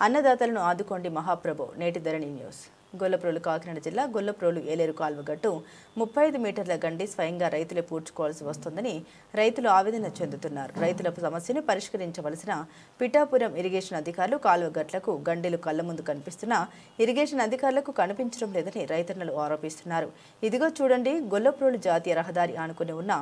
అన్నదాతలను ఆదుకోండి మహాప్రభు నేటి ధరణి న్యూస్. గొల్లప్రోలు కాకినాడ జిల్లా గొల్లప్రోలు ఏలేరు కాల్వగట్టు 35 మీటర్ల గండి స్వయంగా రైతులే పూడ్చుకోవాల్సి వస్తోందని రైతులు ఆవేదన చెందుతున్నారు. రైతుల సమస్యను పరిష్కరించవలసిన పిఠాపురం ఇరిగేషన్ అధికారులు కాల్వగట్లకు గండిలు కళ్ల ముందు కనిపిస్తున్నా ఇరిగేషన్ అధికారులకు కనిపించడం లేదని రైతన్నలు ఆరోపిస్తున్నారు. ఇదిగో చూడండి, గొల్లప్రోలు జాతీయ రహదారి ఆనుకుని ఉన్న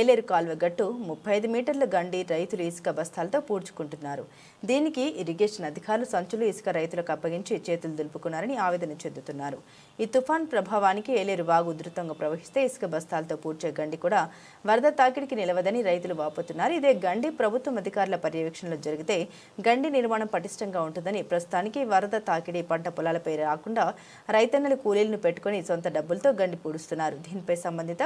ఏలేరు కాల్వగట్టు 35 మీటర్ల గండి రైతులు ఇసుక బస్తాలతో పూడ్చుకుంటున్నారు. దీనికి ఇరిగేషన్ అధికారులు సంచులు ఇసుక రైతులకు అప్పగించి చేతులు దులుపుకున్నారని ఆవేదన చెందుతున్నారు. ఈ తుఫాన్ ప్రభావానికి ఏలేరు వాగు ఉధృతంగా ప్రవహిస్తే ఇసుక బస్తాలతో పూడ్చే గండి కూడా వరద తాకిడికి నిలవదని రైతులు వాపోతున్నారు. ఇదే గండి ప్రభుత్వం అధికారుల పర్యవేక్షణలో జరిగితే గండి నిర్మాణం పటిష్టంగా ఉంటుందని, ప్రస్తుతానికి వరద తాకిడి పంట పొలాలపై రాకుండా రైతన్నలు కూలీలను పెట్టుకుని సొంత డబ్బులతో గండి పూడుస్తున్నారు. దీనిపై సంబంధిత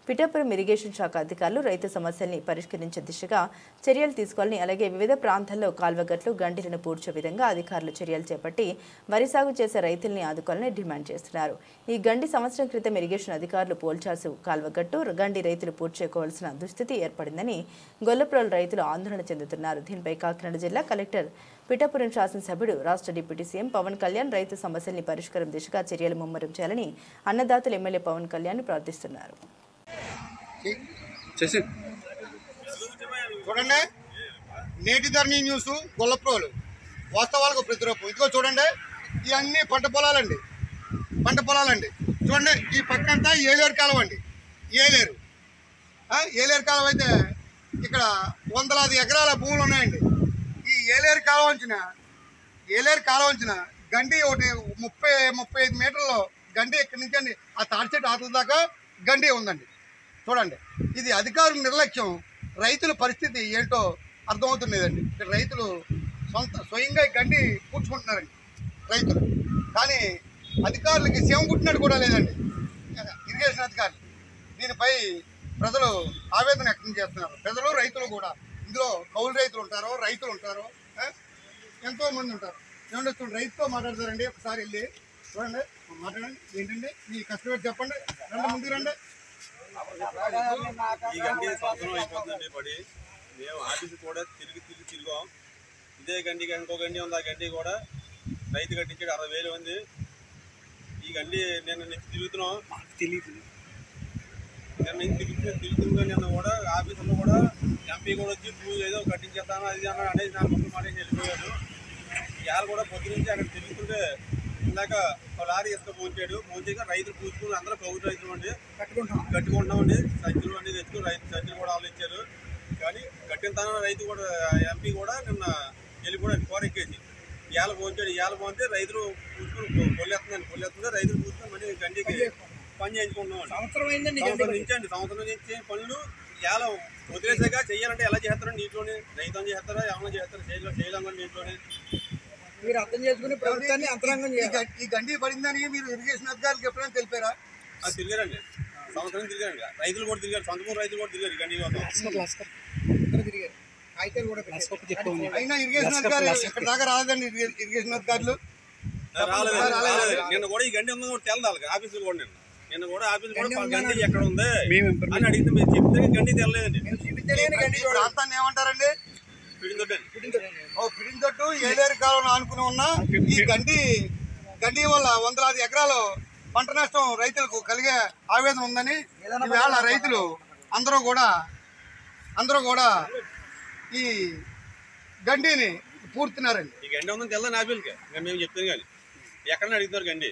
పిఠాపురం ఇరిగేషన్ శాఖ అధికారులు రైతు సమస్యల్ని పరిష్కరించే దిశగా చర్యలు తీసుకోవాలని, అలాగే వివిధ ప్రాంతాల్లో కాల్వగట్లు గండిలను పూడ్చే విధంగా అధికారులు చర్యలు చేపట్టి వరి సాగు చేసే రైతుల్ని ఆదుకోవాలని డిమాండ్ చేస్తున్నారు. ఈ గండి సంవత్సరం క్రితం ఇరిగేషన్ అధికారులు పోల్చాల్సి కాల్వగట్టు గండి రైతులు పూడ్చేకోవాల్సిన దుస్థితి ఏర్పడిందని గొల్లప్రోలు రైతులు ఆందోళన చెందుతున్నారు. దీనిపై కాకినాడ జిల్లా కలెక్టర్, పిఠాపురం శాసనసభ్యుడు, రాష్ట్ర డిప్యూటీ సీఎం పవన్ కళ్యాణ్ రైతు సమస్యల్ని పరిష్కారం దిశగా చర్యలు ముమ్మరం చేయాలని అన్నదాతలు ఎమ్మెల్యే పవన్ కళ్యాణ్ ప్రార్థిస్తున్నారు. చూడండి, నేటి ధరణి న్యూస్ గొల్లప్రోలు వాస్తవాలకు ప్రతిరూపం. ఇదిగో చూడండి, ఇవన్నీ పంట పొలాలండి. చూడండి, ఈ పక్కంతా ఏలేరు కాలువ అండి. ఏలేరు కాలువ అయితే ఇక్కడ వందలాది ఎకరాల భూములు ఉన్నాయండి. ఈ ఏలేరు కాలువ వంచిన గండి ఒకటి 30-35 మీటర్లో గండి ఇక్కడి నుంచి అండి ఆ తాడిచెట్టు ఆటల దాకా గండి ఉందండి. చూడండి, ఇది అధికారుల నిర్లక్ష్యం. రైతుల పరిస్థితి ఏంటో అర్థమవుతున్నదండి. ఇక్కడ రైతులు స్వయంగా గండి పూడ్చుకుంటున్నారండి రైతులు. కానీ అధికారులకి సేవ కుట్టినట్టు కూడా లేదండి ఇరిగేషన్ అధికారులు. దీనిపై ప్రజలు ఆవేదన వ్యక్తం చేస్తున్నారు. ప్రజలు, రైతులు కూడా. ఇందులో కౌలు రైతులు ఉంటారు, రైతులు ఉంటారు, ఎంతోమంది ఉంటారు. ఏమంటే చూడండి, రైతుతో మాట్లాడతారండి. ఒకసారి వెళ్ళి చూడండి, మాట్లాడండి. ఏంటండి మీ కష్టపడి చెప్పండి. ముందుకు రండి. ఈ గండి సంవత్సరం అయిపోతుందండి పడి. మేము ఆఫీసు కూడా తిరిగాం. ఇదే గండికి ఇంకో గండి ఉంది. ఆ గండి కూడా రైతు కట్టించాడు, 60,000 ఉంది. ఈ గండి నేను తిరుగుతున్నాం. నిన్న కూడా ఆఫీసులో కూడా ఎంపీ కూడా వచ్చి పూజ ఏదో కట్టించేస్తాను అది అన్నాడు అనేది నా ముందు మాటేసి వెళ్ళిపోయాడు. ఇవాళ కూడా పొద్దు నుంచి అక్కడ తిరుగుతుంటే ఇందాక లారీ ఇసుక పోంచాక రైతులు పూసుకుని అందరూ కౌలు రైతులు అండి కట్టుకుంటున్నామండి. సంచులు అన్నీ తెచ్చుకుని సంచులు కూడా వాళ్ళు ఇచ్చారు. కానీ కట్టిన తన రైతు కూడా ఎంపీ కూడా నిన్న వెళ్ళిపోయాడు కోరెక్కేసి. ఇవాళ పోంతే రైతులు పూసుకుని పొల్లెత్తుంటే రైతులు పూసుకుని మళ్ళీ గండికి పని చేయించుకుంటున్నాం. సంవత్సరం నుంచి పనులు ఇవాళ వదిలేసాక చెయ్యాలంటే ఎలా చేస్తారో నీటిలోనే రైతు చేస్తారా ఏమైనా చేస్తారా చేయలేము నీటిలోనే మీరు అర్థం చేసుకుని ప్రభుత్వాన్ని అంతరంగం చేయాలి. ఈ గండి పడిందని మీరు ఇరిగేషన్ అధికారులకు ఎప్పుడైనా తెలిపారా? తిరిగారండి, సంవత్సరం తిరిగారండి. రైతులు కూడా తిరిగారు, సొంతపూర్ రైతులు కూడా తిరిగారు గండి కోసం. అయినా ఇరిగేషన్ అధికారులు ఇక్కడ దాకా రాలేదండి. ఇరిగేషన్ అధికారులు రాలేదు. నిన్న కూడా ఈ గండి ఉందని కూడా తెలదాలి ఆఫీసులు కూడా. నిన్న కూడా ఆఫీసు కూడా గండి ఎక్కడ ఉంది అని అడిగితే మీరు చెప్తే గండి తెలలేదండి. ప్రాంతాన్ని ఏమంటారండి? పిడిందొట్టు ఏలేరు కాలువను ఆనుకుని ఉన్న ఈ గండి వల్ల వందలాది ఎకరాలు పంట నష్టం రైతులకు కలిగే ఆవేదన ఉందని ఈవేళ రైతులు అందరూ కూడా ఈ గండిని పూర్తున్నారండి. ఈ గండి ఉందని తెల్లని ఆఫీసులకి మేము చెప్తాను. కానీ ఎక్కడ అడుగుతున్నారు గండి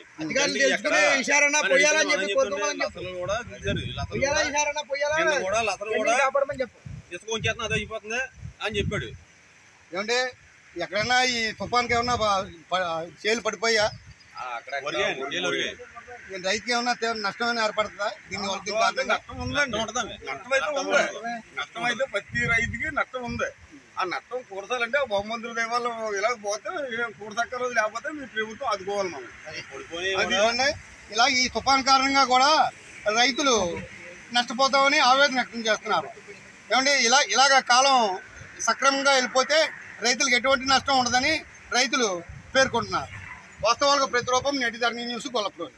కూడా ఇసుక ఉంచేస్తున్నా అదే అయిపోతుంది అని చెప్పాడు. ఏమంటే ఎక్కడైనా ఈ తుఫాన్కి ఏమన్నా చేలు పడిపోయా? రైతుకి ఏమన్నా నష్టం ఏర్పడుతుందా? నష్టం అయితే ప్రతి రైతుకి నష్టం ఉంది. ఆ నష్టం కూడసాలంటే బహుమంతుల దేవాలు ఇలా పోతే కూడసక్క రోజు లేకపోతే మీ ప్రభుత్వం అదుకోవాలి. మనం ఇలా ఈ తుఫాన్ కారణంగా కూడా రైతులు నష్టపోతామని ఆవేదన వ్యక్తం చేస్తున్నారు. ఏమంటే ఇలాగ కాలం సక్రమంగా వెళ్ళిపోతే రైతులకు ఎటువంటి నష్టం ఉండదని రైతులు పేర్కొంటున్నారు. వాస్తవాలకు ప్రతిరూపం నేటి ధరణి న్యూస్ గొల్లప్రోలు.